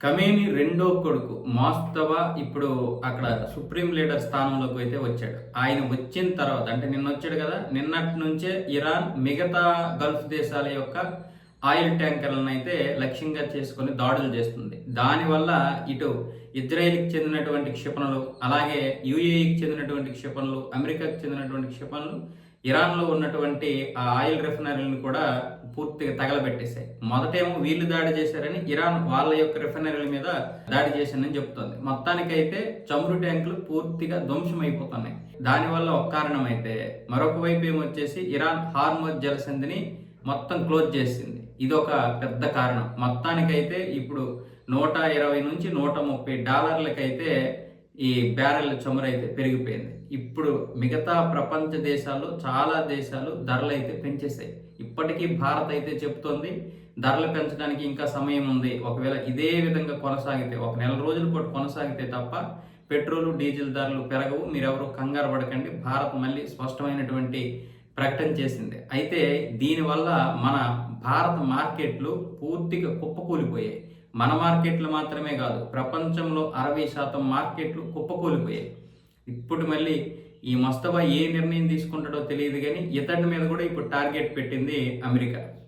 Khamenei రెండో కొడుకు మోస్తఫా ఇప్పుడు అక్కడ సుప్రీం లీడర్ స్థానంలోకి అయితే వచ్చాడు. ఆయన వచ్చిన తర్వాత అంటే నిన్న వచ్చాడు కదా, నిన్నటి నుంచే ఇరాన్ మిగతా గల్ఫ్ దేశాల యొక్క ఆయిల్ ట్యాంకర్లను అయితే లక్ష్యంగా చేసుకొని దాడులు చేస్తుంది. దానివల్ల ఇటు ఇజ్రాయెల్కి చెందినటువంటి క్షిపణులు, అలాగే యుఏఈకి చెందినటువంటి క్షిపణులు, అమెరికాకి చెందినటువంటి క్షిపణులు ఇరాన్లో ఉన్నటువంటి ఆ ఆయిల్ రిఫైనరీలను కూడా పూర్తిగా తగలబెట్టేశాయి. మొదటేమో వీళ్ళు దాడి చేశారని ఇరాన్ వాళ్ళ యొక్క రిఫైనరీల మీద దాడి చేశారని చెప్తోంది. మొత్తానికైతే చమురు ట్యాంకులు పూర్తిగా ధ్వంసం అయిపోతున్నాయి. దానివల్ల ఒక కారణం అయితే, మరొక వైపు ఏమొచ్చేసి ఇరాన్ హార్మోజ్ జలసంధిని మొత్తం క్లోజ్ చేసింది. ఇదొక పెద్ద కారణం. మొత్తానికైతే ఇప్పుడు $120 నుంచి $130 ఈ బ్యారెల్ చమురు అయితే పెరిగిపోయింది. ఇప్పుడు మిగతా ప్రపంచ దేశాల్లో చాలా దేశాలు ధరలు అయితే పెంచేసాయి. ఇప్పటికీ భారత్ అయితే చెప్తోంది ధరలు పెంచడానికి ఇంకా సమయం ఉంది. ఒకవేళ ఇదే విధంగా కొనసాగితే, ఒక నెల రోజుల పాటు కొనసాగితే తప్ప పెట్రోలు డీజిల్ ధరలు పెరగవు, మీరెవరూ కంగారు పడకండి, భారత్ మళ్ళీ స్పష్టమైనటువంటి ప్రకటన చేసింది. అయితే దీనివల్ల మన భారత మార్కెట్లు పూర్తిగా కుప్పకూలిపోయాయి. మన మార్కెట్లు మాత్రమే కాదు, ప్రపంచంలో 60% మార్కెట్లు కుప్పకూలిపోయాయి. ఇప్పుడు మళ్ళీ ఈ మస్తఫా ఏ నిర్ణయం తీసుకుంటాడో తెలియదు, కానీ ఇతడి మీద కూడా ఇప్పుడు టార్గెట్ పెట్టింది అమెరికా.